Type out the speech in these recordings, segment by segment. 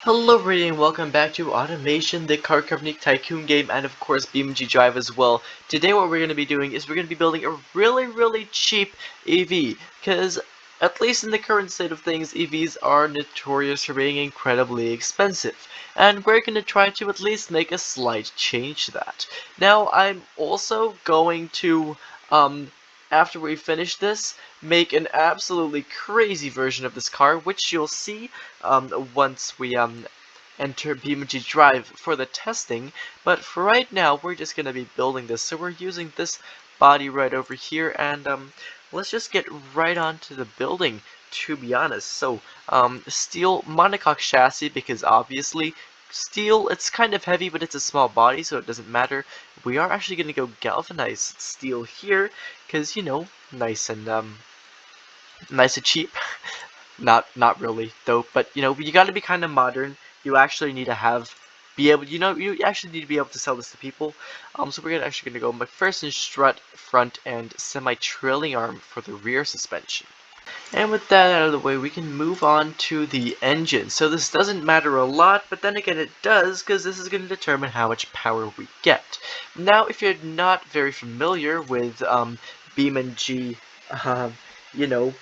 Hello everybody and welcome back to Automation, the car company tycoon game, and of course beamng.drive as well. Today what we're going to be doing is we're going to be building a really cheap EV, because at least in the current state of things, EVs are notorious for being incredibly expensive, and we're going to try to at least make a slight change to that. Now I'm also going to, after we finish this, make an absolutely crazy version of this car, which you'll see once we enter beamng.drive for the testing. But for right now, we're just gonna be building this. So we're using this body right over here, and let's just get right on to the building. To be honest, so steel monocoque chassis, because obviously steel, it's kind of heavy, but it's a small body, so it doesn't matter. We are actually gonna go galvanized steel here, because nice and cheap. Not really though, but you got to be kind of modern. You actually need to be able, you actually need to be able to sell this to people. So we're actually gonna go McPherson strut front and semi-trailing arm for the rear suspension. And with that out of the way, we can move on to the engine. So this doesn't matter a lot, but then again it does, because this is going to determine how much power we get. Now, if you're not very familiar with beamng, you know,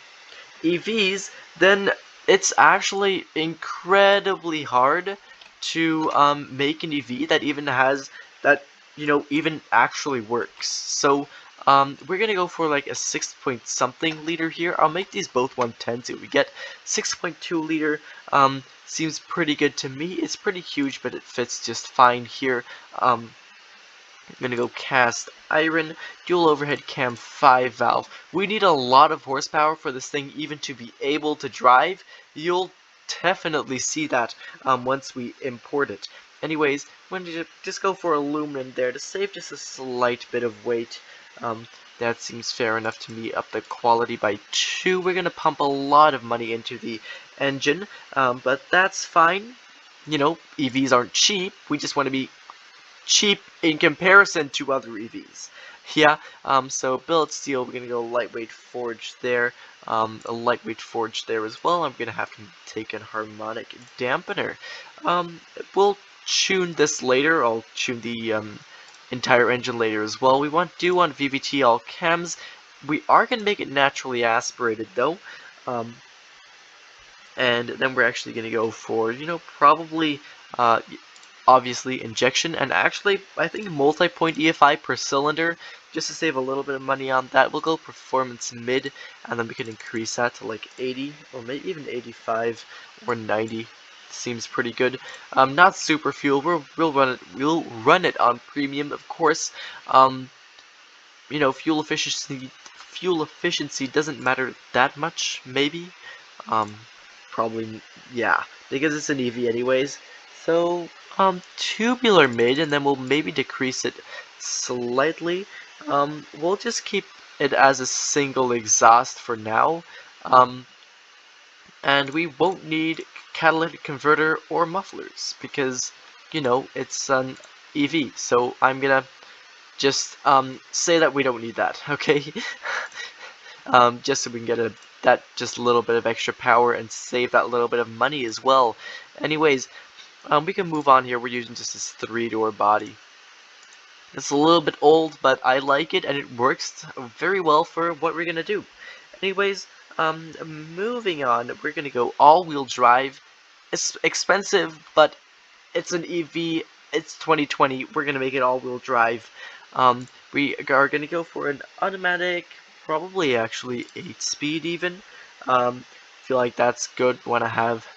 EVs, then it's actually incredibly hard to make an EV that even has that even actually works. So we're gonna go for like a 6 point something liter here. I'll make these both 110 so we get 6.2 liter. Seems pretty good to me. It's pretty huge, but it fits just fine here. I'm gonna go cast iron, dual overhead cam 5 valve. We need a lot of horsepower for this thing even to be able to drive. You'll definitely see that once we import it. Anyways, I'm going to just go for aluminum there to save just a slight bit of weight. That seems fair enough to me. Up the quality by 2. We're going to pump a lot of money into the engine, but that's fine. EVs aren't cheap. We just want to be cheap in comparison to other EVs. Yeah, so billet steel, we're gonna go lightweight forge there, a lightweight forge there as well. I'm gonna have to take a harmonic dampener. We'll tune this later. I'll tune the entire engine later as well. We do want VVT all chems. We are gonna make it naturally aspirated though, and then we're actually gonna go for probably obviously injection, and actually I think multi-point EFI per cylinder, just to save a little bit of money on that. We'll go performance mid, and then we can increase that to like 80 or maybe even 85 or 90. Seems pretty good. Not super fuel. We'll run it on premium, of course. Fuel efficiency doesn't matter that much, maybe. Probably, yeah, because it's an EV anyways. So tubular mid, and then we'll maybe decrease it slightly. We'll just keep it as a single exhaust for now. And we won't need catalytic converter or mufflers because it's an EV. So I'm gonna just say that we don't need that, okay? Just so we can get that just a little bit of extra power and save that little bit of money as well. Anyways, we can move on here. We're using just this 3-door body. It's a little bit old, but I like it, and it works very well for what we're gonna do. Anyways, moving on, we're gonna go all-wheel drive. It's expensive, but it's an EV. It's 2020. We're gonna make it all-wheel drive. We are gonna go for an automatic, probably actually 8-speed even. Feel like that's good when I have,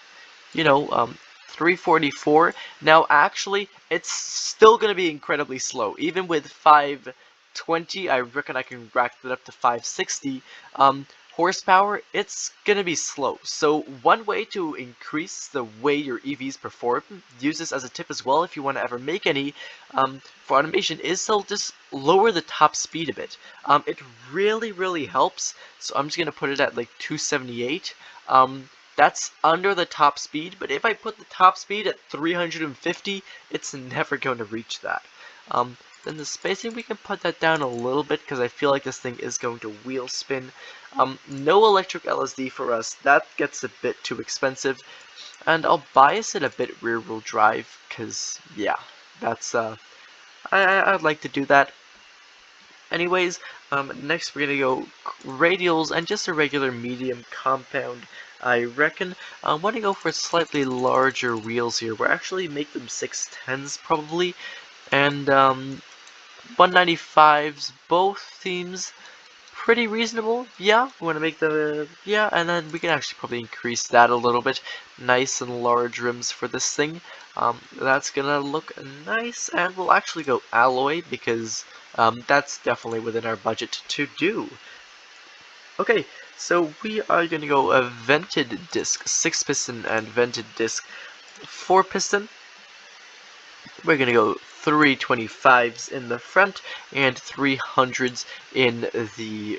344. Now actually, it's still gonna be incredibly slow. Even with 520, I reckon I can rack it up to 560. Horsepower, it's gonna be slow. So one way to increase the way your EVs perform, use this as a tip as well if you want to ever make any for automation, is to just lower the top speed a bit. It really helps. So I'm just gonna put it at like 278. That's under the top speed, but if I put the top speed at 350, it's never going to reach that. Then the spacing, we can put that down a little bit because I feel like this thing is going to wheel spin. No electric LSD for us. That gets a bit too expensive. and I'll bias it a bit rear wheel drive, because yeah, that's I'd like to do that. Anyways, next we're gonna go radials and just a regular medium compound. I reckon I want to go for slightly larger wheels here. We'll actually make them 610s probably, and 195s. Both themes pretty reasonable. Yeah, we want to make the yeah, and then we can actually probably increase that a little bit. Nice and large rims for this thing. That's gonna look nice, and we'll actually go alloy because that's definitely within our budget to do. Okay, so we are gonna go a vented disc, 6-piston, and vented disc, 4-piston. We're gonna go 325s in the front and 300s in the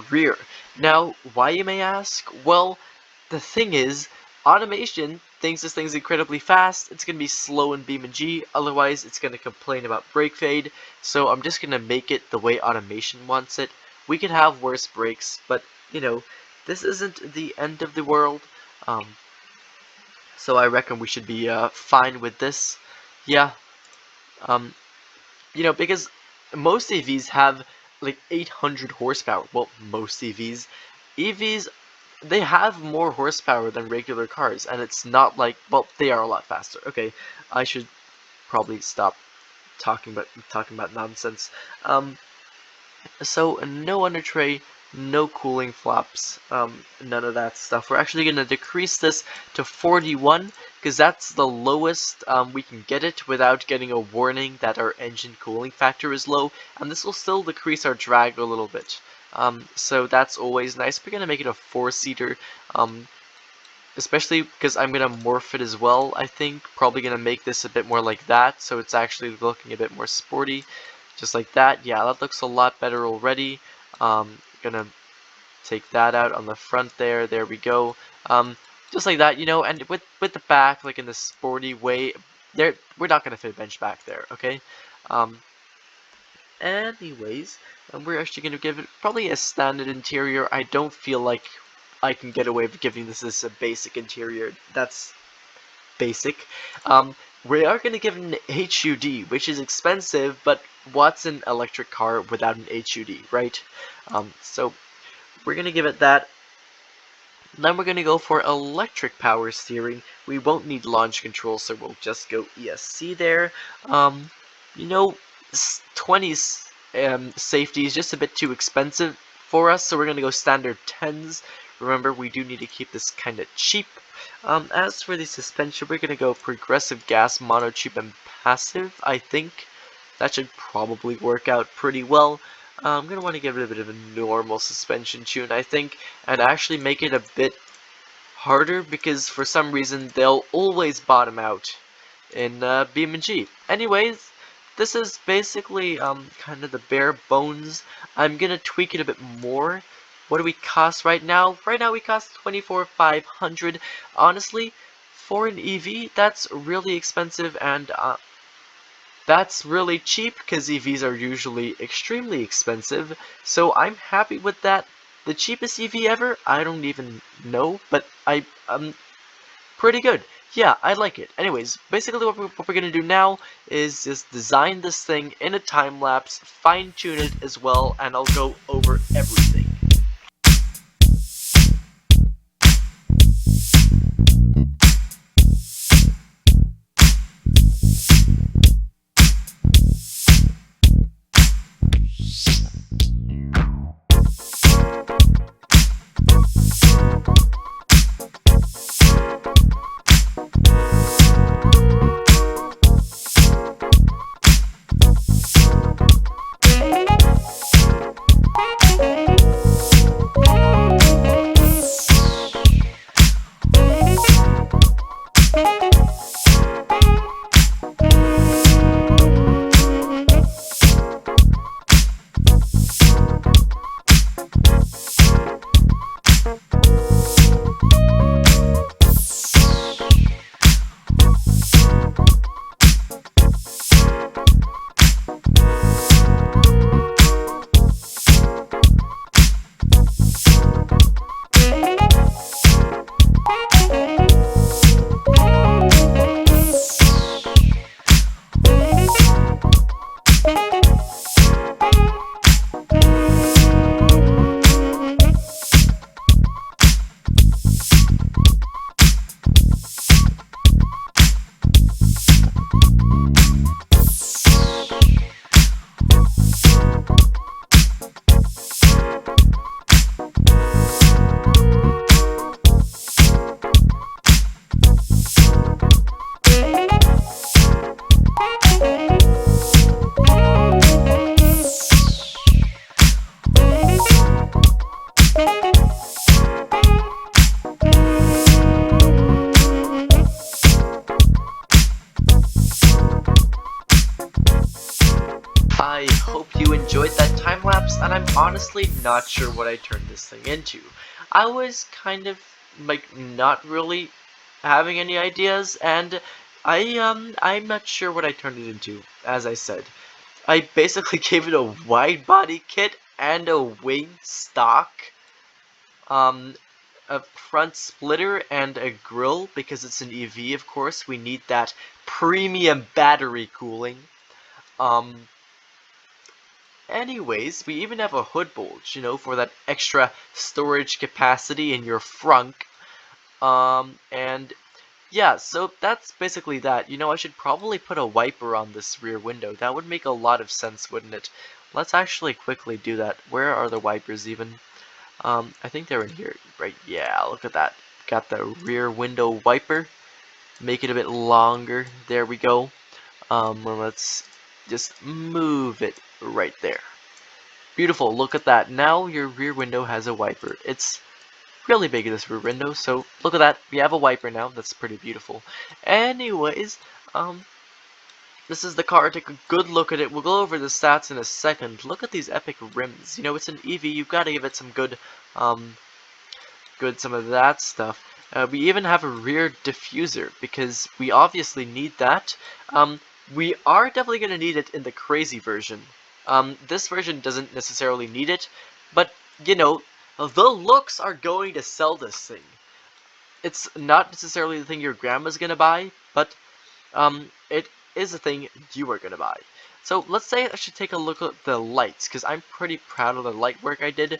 rear. Now, why, you may ask? Well, the thing is, automation thinks this thing's incredibly fast. It's gonna be slow in beamng, otherwise it's gonna complain about brake fade. So I'm just gonna make it the way automation wants it. We could have worse brakes, but you know, this isn't the end of the world. So I reckon we should be fine with this. Yeah. Um, you know, because most EVs have like 800 horsepower. Well, most EVs. EVs, they have more horsepower than regular cars, and it's not like, well, they are a lot faster. Okay, I should probably stop talking about nonsense. So no under tray, no cooling flaps, none of that stuff. We're actually going to decrease this to 41 because that's the lowest we can get it without getting a warning that our engine cooling factor is low, and this will still decrease our drag a little bit. So that's always nice. We're going to make it a 4-seater, especially because I'm going to morph it as well, I think. Probably going to make this a bit more like that, so it's actually looking a bit more sporty. Just like that. Yeah, that looks a lot better already. Gonna take that out on the front there. There we go. Just like that, you know, and with the back, like in the sporty way, there we're not gonna fit a bench back there, okay? Anyways, we're actually gonna give it probably a standard interior. I don't feel like I can get away with giving this a basic interior. That's basic. We are going to give it an HUD, which is expensive, but what's an electric car without an HUD, right? So we're going to give it that. Then we're going to go for electric power steering. We won't need launch control, so we'll just go ESC there. You know, 20s safety is just a bit too expensive for us, so we're going to go standard 10s. Remember, we do need to keep this kind of cheap. As for the suspension, we're going to go progressive gas, monotube, and passive, I think. That should probably work out pretty well. I'm going to want to give it a bit of a normal suspension tune, I think, and actually make it a bit harder because for some reason they'll always bottom out in beamng. Anyways, this is basically kind of the bare bones. I'm going to tweak it a bit more. What do we cost right now? Right now we cost 24,500. Honestly, for an EV, that's really expensive, and that's really cheap because EVs are usually extremely expensive. So I'm happy with that. The cheapest EV ever? I don't even know, but I'm pretty good. Yeah, I like it. Anyways, basically what we're going to do now is just design this thing in a time lapse, fine tune it as well, and I'll go over everything. hope you enjoyed that time lapse, and I'm honestly not sure what I turned this thing into. I was kind of like not really having any ideas, and I'm not sure what I turned it into. As I said, I basically gave it a wide body kit and a wing stock, a front splitter and a grill because it's an EV. Of course, we need that premium battery cooling. Anyways, we even have a hood bulge, for that extra storage capacity in your frunk. And yeah, so that's basically that. I should probably put a wiper on this rear window. That would make a lot of sense, wouldn't it? Let's actually quickly do that. Where are the wipers even? I think they're in here, right? Yeah, look at that. Got the rear window wiper. Make it a bit longer. There we go. Let's just move it right there. Beautiful, look at that. Now your rear window has a wiper. It's really big, this rear window, so look at that. We have a wiper now. That's pretty beautiful. Anyways, this is the car. Take a good look at it. We'll go over the stats in a second. Look at these epic rims. It's an EV. You've got to give it some good, some of that stuff. We even have a rear diffuser because we obviously need that. We are definitely going to need it in the crazy version. This version doesn't necessarily need it, but the looks are going to sell this thing. It's not necessarily the thing your grandma's going to buy, but it is a thing you are going to buy. So let's say I should take a look at the lights, because I'm pretty proud of the light work I did.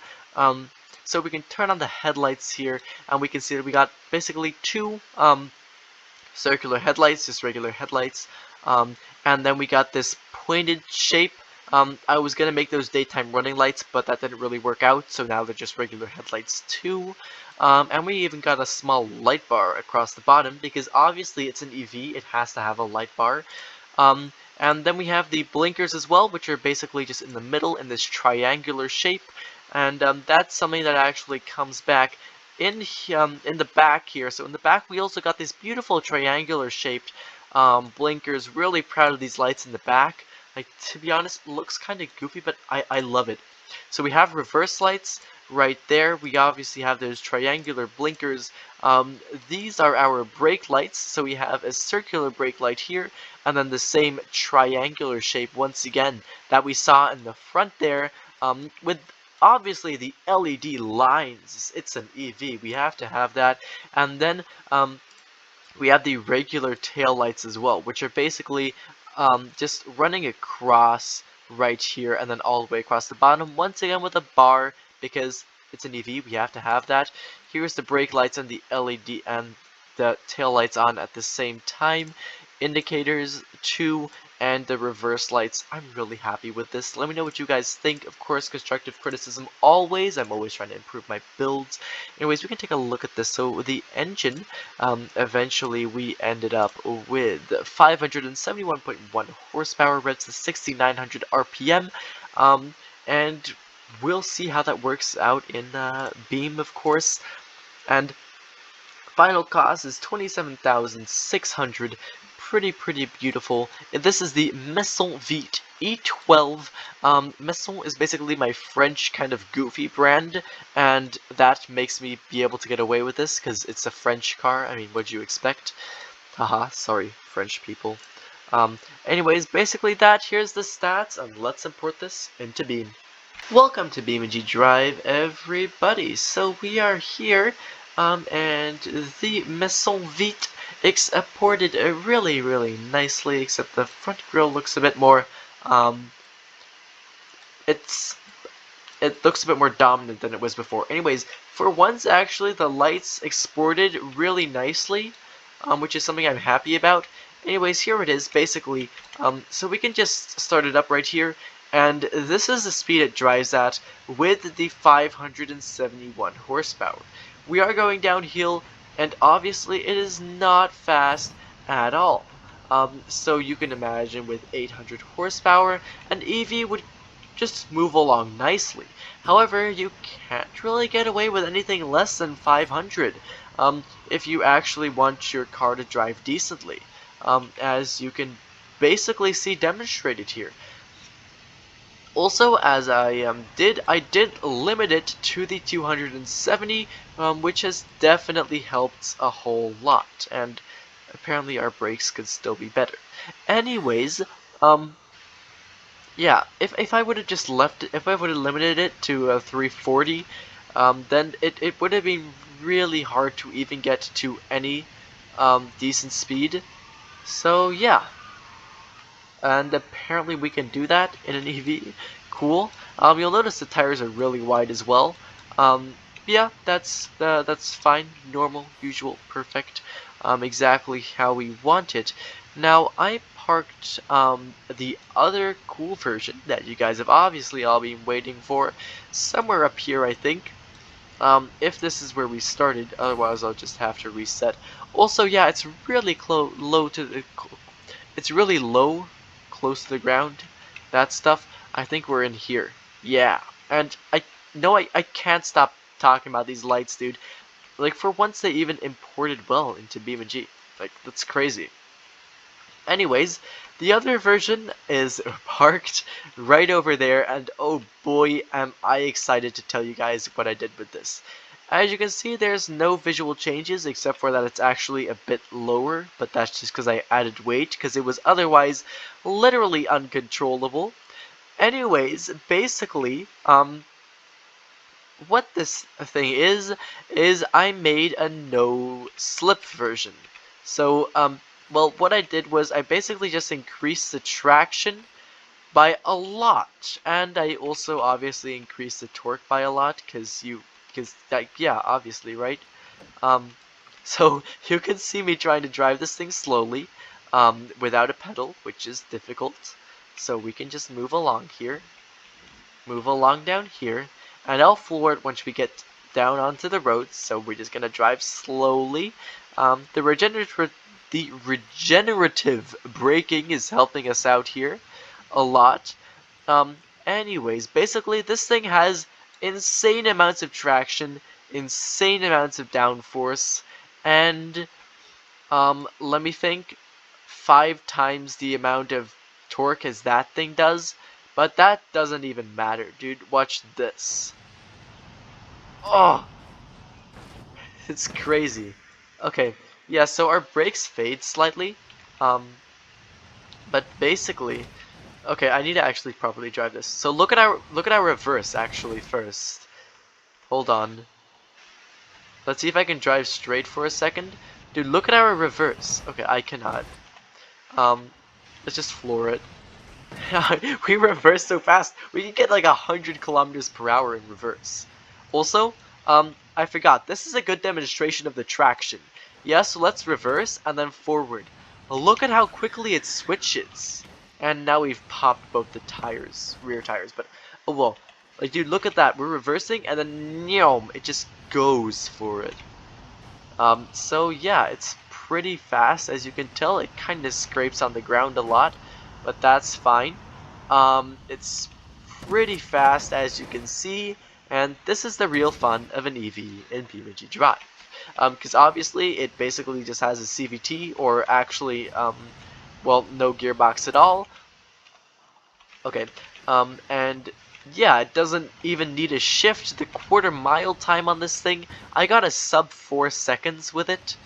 So we can turn on the headlights here, and we can see that we got basically two circular headlights, just regular headlights, and then we got this pointed shape. I was going to make those daytime running lights, but that didn't really work out, so now they're just regular headlights too. And we even got a small light bar across the bottom, because obviously it's an EV, it has to have a light bar. And then we have the blinkers as well, which are basically just in the middle in this triangular shape. And that's something that actually comes back in the back here. So in the back we also got these beautiful triangular shaped blinkers. Really proud of these lights in the back. Like, to be honest, looks kind of goofy, but I love it. So we have reverse lights right there. We obviously have those triangular blinkers. These are our brake lights. So we have a circular brake light here, and then the same triangular shape once again that we saw in the front there, with obviously the LED lines. It's an EV. We have to have that. And then we have the regular tail lights as well, which are basically just running across right here and then all the way across the bottom, once again with a bar, because it's an EV, we have to have that. Here's the brake lights and the LED and the tail lights on at the same time. Indicators too, and the reverse lights. I'm really happy with this. Let me know what you guys think. Of course, constructive criticism always. I'm always trying to improve my builds. Anyways, we can take a look at this. So the engine, eventually we ended up with 571.1 horsepower, reps to 6,900 RPM, and we'll see how that works out in Beam, of course. And final cost is 27,600. Pretty beautiful. This is the Maison Vite E12. Maison is basically my French kind of goofy brand, and that makes me be able to get away with this because it's a French car. I mean, what'd you expect? Haha, sorry, French people. Anyways, basically that. Here's the stats, and let's import this into Beam. Welcome to beamng.drive, everybody. So we are here, and the Maison Vite exported really nicely, except the front grille looks a bit more, it looks a bit more dominant than it was before. Anyways, for once, actually, the lights exported really nicely, which is something I'm happy about. Anyways, here it is, basically. So we can just start it up right here, and this is the speed it drives at with the 571 horsepower. We are going downhill, and obviously it is not fast at all. So you can imagine with 800 horsepower, an EV would just move along nicely. However, you can't really get away with anything less than 500 if you actually want your car to drive decently, as you can basically see demonstrated here. Also, as I did limit it to the 270, which has definitely helped a whole lot, and apparently our brakes could still be better. Anyways, um, yeah, if I would have just left it, if I would have limited it to 340, then it would have been really hard to even get to any decent speed. So yeah, and apparently we can do that in an EV. Cool. You'll notice the tires are really wide as well. Yeah, that's fine, normal, usual, perfect, exactly how we want it. Now I parked the other cool version that you guys have obviously all been waiting for somewhere up here, I think. If this is where we started, otherwise I'll just have to reset. Also, yeah, it's really low to the it's really low, close to the ground. That stuff. I think we're in here. Yeah. And I can't stop talking about these lights, dude. Like, for once they even imported well into BeamNG. Like, that's crazy. Anyways, the other version is parked right over there, and oh boy, am I excited to tell you guys what I did with this. As you can see, there's no visual changes except for that it's actually a bit lower, but that's just because I added weight, because it was otherwise literally uncontrollable. Anyways, basically, what this thing is I made a no slip version. So, well, what I did was I basically just increased the traction by a lot, and I also obviously increased the torque by a lot, because that, yeah, obviously, right? Um, so you can see me trying to drive this thing slowly, without a pedal, which is difficult. So we can just move along here, move along down here, and I'll floor it once we get down onto the road. So we're just gonna drive slowly. The regenerative braking is helping us out here a lot. Anyways, basically this thing has insane amounts of traction, insane amounts of downforce, and let me think, 5 times the amount of torque as that thing does. But that doesn't even matter, dude. Watch this. Oh, it's crazy. Okay, yeah, so our brakes fade slightly. Um, but basically, okay, I need to actually properly drive this. So look at our reverse actually first. Hold on. Let's see if I can drive straight for a second. Dude, look at our reverse. Okay, I cannot. Um, let's just floor it. We reverse so fast. We can get like 100 kilometers per hour in reverse. Also, I forgot. This is a good demonstration of the traction. Yeah, so let's reverse and then forward. Look at how quickly it switches. And now we've popped both the tires, rear tires. But, oh well. Like, dude, look at that. We're reversing and then, it just goes for it. So yeah, it's pretty fast. As you can tell, it kind of scrapes on the ground a lot, but that's fine. It's pretty fast, as you can see, and this is the real fun of an EV in beamng.drive. Because obviously it basically just has a CVT, or actually, well, no gearbox at all. Okay, and yeah, it doesn't even need a shift. The quarter-mile time on this thing, I got a sub 4 seconds with it.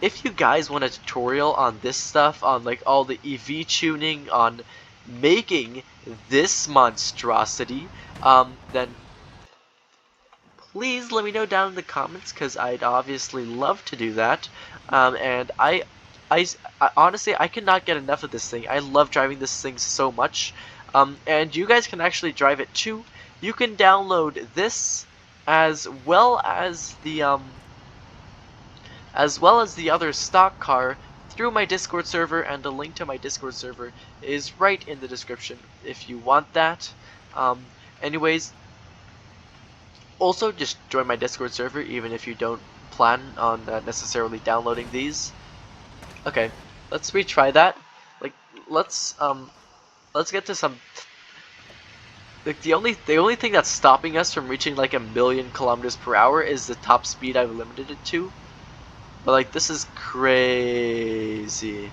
If you guys want a tutorial on this stuff, on like all the EV tuning, on making this monstrosity, then please let me know down in the comments, because I'd obviously love to do that. And I honestly, I cannot get enough of this thing. I love driving this thing so much. And you guys can actually drive it too. You can download this as well as the other stock car through my Discord server, and the link to my Discord server is right in the description if you want that. Anyways, also just join my Discord server even if you don't plan on necessarily downloading these. Okay, let's retry that. Like, let's get to some. Like, the only thing that's stopping us from reaching like 1,000,000 kilometers per hour is the top speed I've limited it to. But like, this is crazy.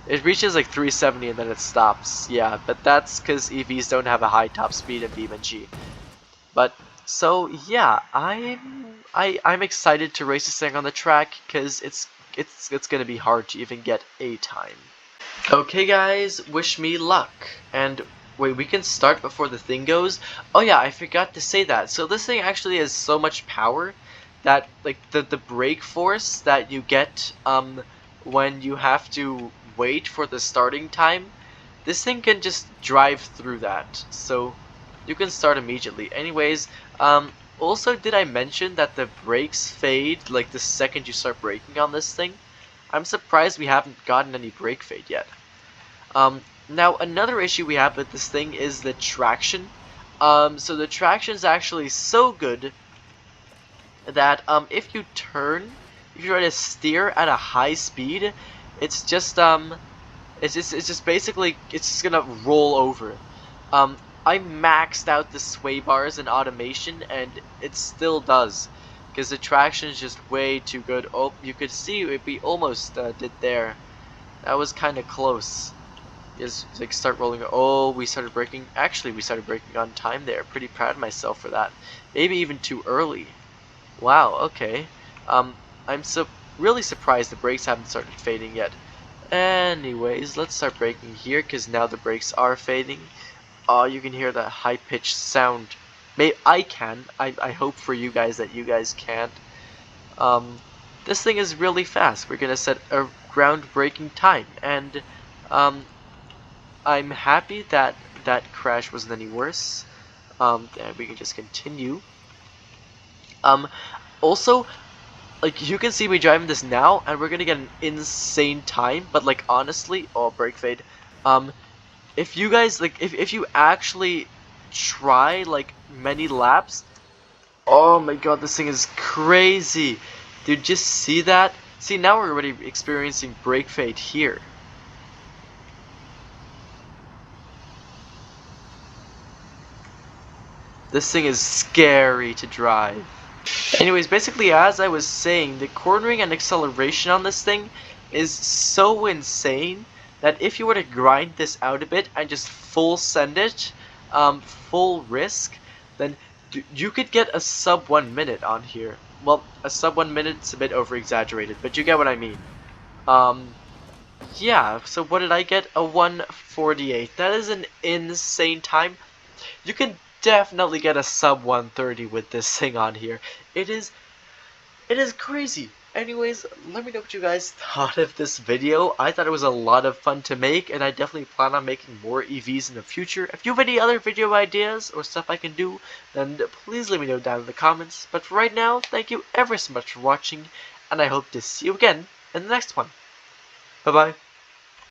It reaches like 370 and then it stops. Yeah, but that's because EVs don't have a high top speed in BeamNG. But so yeah, I'm excited to race this thing on the track because it's gonna be hard to even get a time. Okay guys, wish me luck. And wait, we can start before the thing goes? Oh yeah, I forgot to say that. So this thing actually has so much power that like the brake force that you get when you have to wait for the starting time, this thing can just drive through that. So you can start immediately. Anyways, also did I mention that the brakes fade like the second you start braking on this thing? I'm surprised we haven't gotten any brake fade yet. Now another issue we have with this thing is the traction. So the traction is actually so good that if you turn, if you try to steer at a high speed, it's just basically it's just gonna roll over. I maxed out the sway bars in automation and it still does, because the traction is just way too good. Oh, you could see we almost did there. That was kind of close. Just like start rolling. Oh, we started braking. Actually, we started braking on time there. Pretty proud of myself for that. Maybe even too early. Wow. Okay. I'm really surprised the brakes haven't started fading yet. Anyways, let's start braking here because now the brakes are fading. Oh, you can hear that high-pitched sound. Maybe I can. I hope for you guys that you guys can't. This thing is really fast. We're gonna set a groundbreaking time, and I'm happy that that crash wasn't any worse. And we can just continue. Also, like you can see me driving this now, and we're gonna get an insane time. But like honestly, oh brake fade. If you guys like, if you actually try like many laps, oh my god, this thing is crazy, dude. Just see that. See, now we're already experiencing brake fade here. This thing is scary to drive. Anyways, basically as I was saying, the cornering and acceleration on this thing is so insane that if you were to grind this out a bit and just full send it, full risk, then you could get a sub 1 minute on here. Well, a sub 1 minute's a bit over exaggerated, but you get what I mean. Yeah, so what did I get? A 1:48. That is an insane time. You can definitely get a sub 1:30 with this thing on here. It is crazy. Anyways, let me know what you guys thought of this video. I thought it was a lot of fun to make, and I definitely plan on making more EVs in the future. If you have any other video ideas or stuff I can do, then please let me know down in the comments. But for right now, thank you ever so much for watching, and I hope to see you again in the next one. Bye bye.